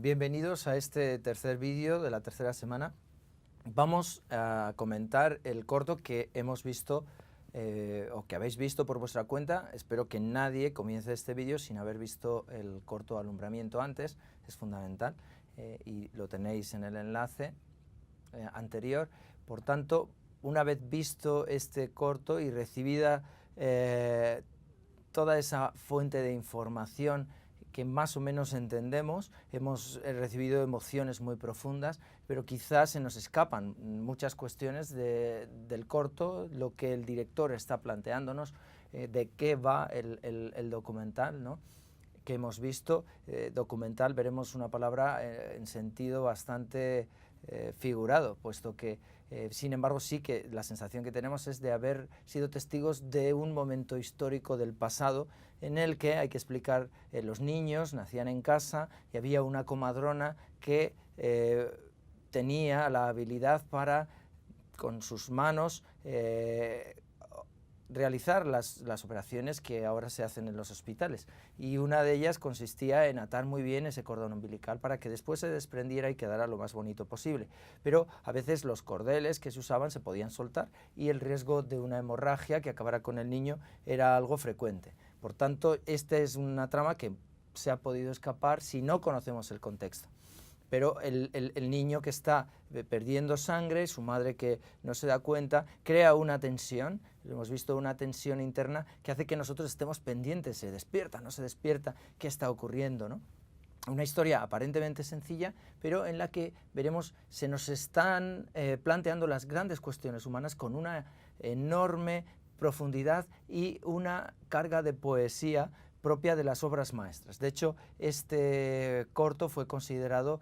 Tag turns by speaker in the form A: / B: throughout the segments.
A: Bienvenidos a este tercer vídeo de la tercera semana. Vamos a comentar el corto que hemos visto o que habéis visto por vuestra cuenta. Espero que nadie comience este vídeo sin haber visto el corto alumbramiento antes, es fundamental y lo tenéis en el enlace anterior. Por tanto, una vez visto este corto y recibida toda esa fuente de información que más o menos entendemos, hemos recibido emociones muy profundas, pero quizás se nos escapan muchas cuestiones del corto, lo que el director está planteándonos, de qué va el documental, ¿no?, que hemos visto. Documental, veremos una palabra en sentido bastante figurado, puesto que sin embargo sí que la sensación que tenemos es de haber sido testigos de un momento histórico del pasado en el que, hay que explicar, los niños nacían en casa y había una comadrona que tenía la habilidad para, con sus manos, realizar las operaciones que ahora se hacen en los hospitales, y una de ellas consistía en atar muy bien ese cordón umbilical para que después se desprendiera y quedara lo más bonito posible, pero a veces los cordeles que se usaban se podían soltar y el riesgo de una hemorragia que acabara con el niño era algo frecuente. Por tanto, esta es una trama que se ha podido escapar si no conocemos el contexto. Pero el niño que está perdiendo sangre, su madre que no se da cuenta, crea una tensión, hemos visto una tensión interna que hace que nosotros estemos pendientes, se despierta, no se despierta, qué está ocurriendo, ¿no? Una historia aparentemente sencilla, pero en la que veremos se nos están planteando las grandes cuestiones humanas con una enorme profundidad y una carga de poesía propia de las obras maestras. De hecho, este corto fue considerado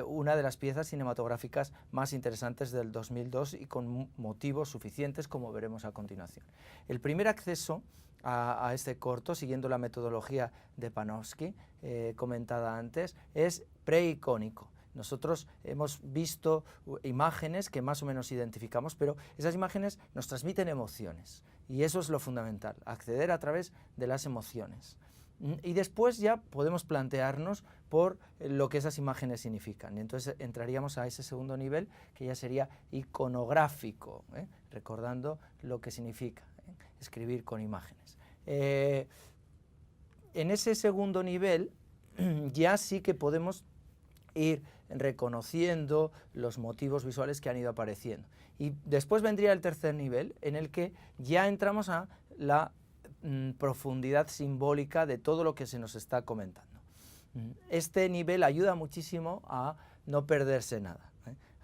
A: una de las piezas cinematográficas más interesantes del 2002 y con motivos suficientes, como veremos a continuación. El primer acceso a este corto, siguiendo la metodología de Panofsky, comentada antes, es preicónico. Nosotros hemos visto imágenes que más o menos identificamos, pero esas imágenes nos transmiten emociones y eso es lo fundamental, acceder a través de las emociones. Y después ya podemos plantearnos por lo que esas imágenes significan. Y entonces entraríamos a ese segundo nivel, que ya sería iconográfico, recordando lo que significa escribir con imágenes. En ese segundo nivel ya sí que podemos ir reconociendo los motivos visuales que han ido apareciendo. Y después vendría el tercer nivel, en el que ya entramos a la profundidad simbólica de todo lo que se nos está comentando. Este nivel ayuda muchísimo a no perderse nada,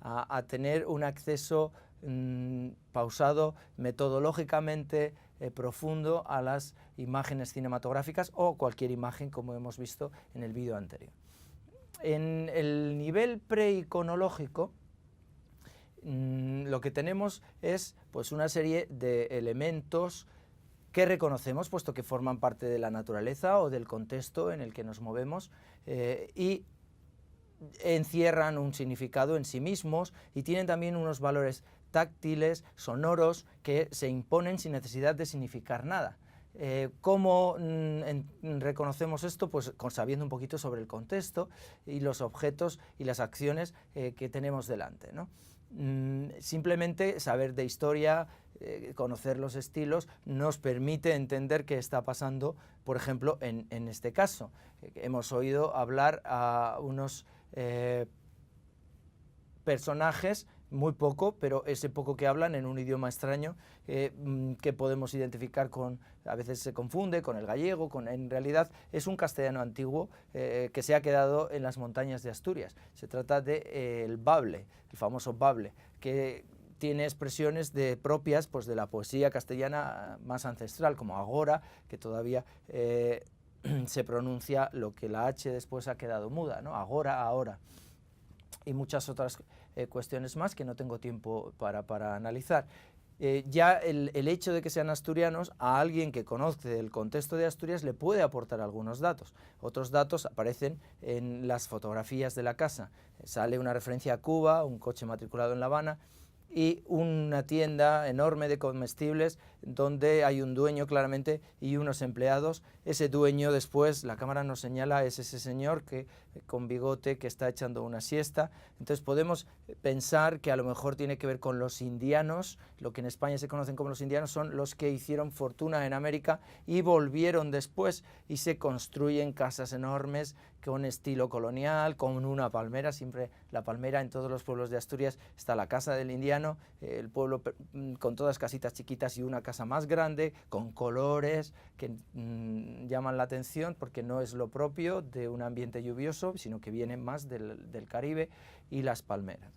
A: a tener un acceso pausado, metodológicamente profundo a las imágenes cinematográficas o cualquier imagen, como hemos visto en el vídeo anterior. En el nivel preiconológico, lo que tenemos es pues una serie de elementos que reconocemos, puesto que forman parte de la naturaleza o del contexto en el que nos movemos, y encierran un significado en sí mismos y tienen también unos valores táctiles, sonoros, que se imponen sin necesidad de significar nada. ¿Cómo reconocemos esto? Pues sabiendo un poquito sobre el contexto y los objetos y las acciones que tenemos delante, ¿no? Simplemente saber de historia, conocer los estilos, nos permite entender qué está pasando, por ejemplo, en este caso. Hemos oído hablar a unos personajes, muy poco, pero ese poco que hablan en un idioma extraño que podemos identificar con, a veces se confunde con el gallego, en realidad es un castellano antiguo que se ha quedado en las montañas de Asturias. Se trata de el bable, el famoso bable, que tiene expresiones propias pues, de la poesía castellana más ancestral, como agora, que todavía se pronuncia lo que la H después ha quedado muda, ¿no? Agora, ahora. Y muchas otras cuestiones más que no tengo tiempo para analizar. Ya el hecho de que sean asturianos, a alguien que conoce el contexto de Asturias le puede aportar algunos datos. Otros datos aparecen en las fotografías de la casa. Sale una referencia a Cuba, un coche matriculado en La Habana, y una tienda enorme de comestibles donde hay un dueño claramente y unos empleados. Ese dueño después, la cámara nos señala, es ese señor con bigote que está echando una siesta. Entonces podemos pensar que a lo mejor tiene que ver con los indianos. Lo que en España se conocen como los indianos son los que hicieron fortuna en América y volvieron después y se construyen casas enormes con estilo colonial, con una palmera. Siempre la palmera en todos los pueblos de Asturias está la casa del indiano, el pueblo con todas casitas chiquitas y una casa más grande, con colores que llaman la atención porque no es lo propio de un ambiente lluvioso, sino que viene más del Caribe, y las palmeras.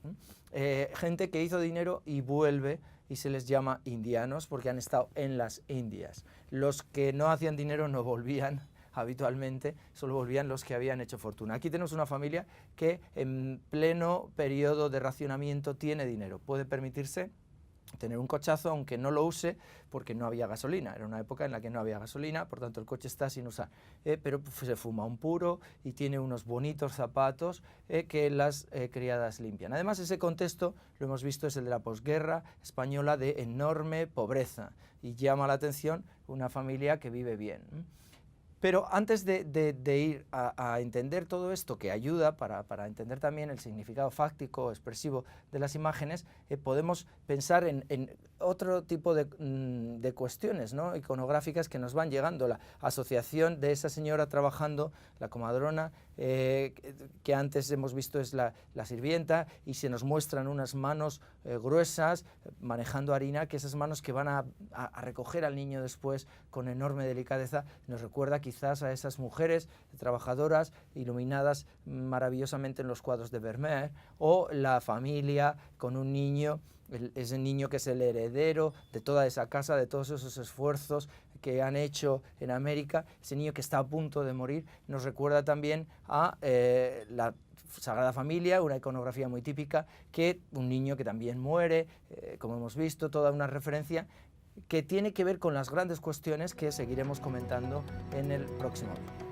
A: Gente que hizo dinero y vuelve y se les llama indianos porque han estado en las Indias. Los que no hacían dinero no volvían habitualmente, solo volvían los que habían hecho fortuna. Aquí tenemos una familia que en pleno periodo de racionamiento tiene dinero, puede permitirse tener un cochazo aunque no lo use porque no había gasolina. Era una época en la que no había gasolina, por tanto el coche está sin usar, pero se fuma un puro y tiene unos bonitos zapatos que las criadas limpian. Además, ese contexto, lo hemos visto, es el de la posguerra española de enorme pobreza y llama la atención una familia que vive bien. Pero antes de ir a entender todo esto, que ayuda para entender también el significado fáctico, expresivo de las imágenes, podemos pensar en otro tipo de cuestiones, ¿no?, iconográficas que nos van llegando. La asociación de esa señora trabajando, la comadrona, que antes hemos visto es la sirvienta, y se nos muestran unas manos gruesas manejando harina, que esas manos que van a recoger al niño después con enorme delicadeza, nos recuerda quizás a esas mujeres trabajadoras iluminadas maravillosamente en los cuadros de Vermeer, o la familia con un niño, ese niño que es el heredero de toda esa casa, de todos esos esfuerzos que han hecho en América. Ese niño que está a punto de morir nos recuerda también a la Sagrada Familia, una iconografía muy típica, que un niño que también muere, como hemos visto, toda una referencia que tiene que ver con las grandes cuestiones que seguiremos comentando en el próximo vídeo.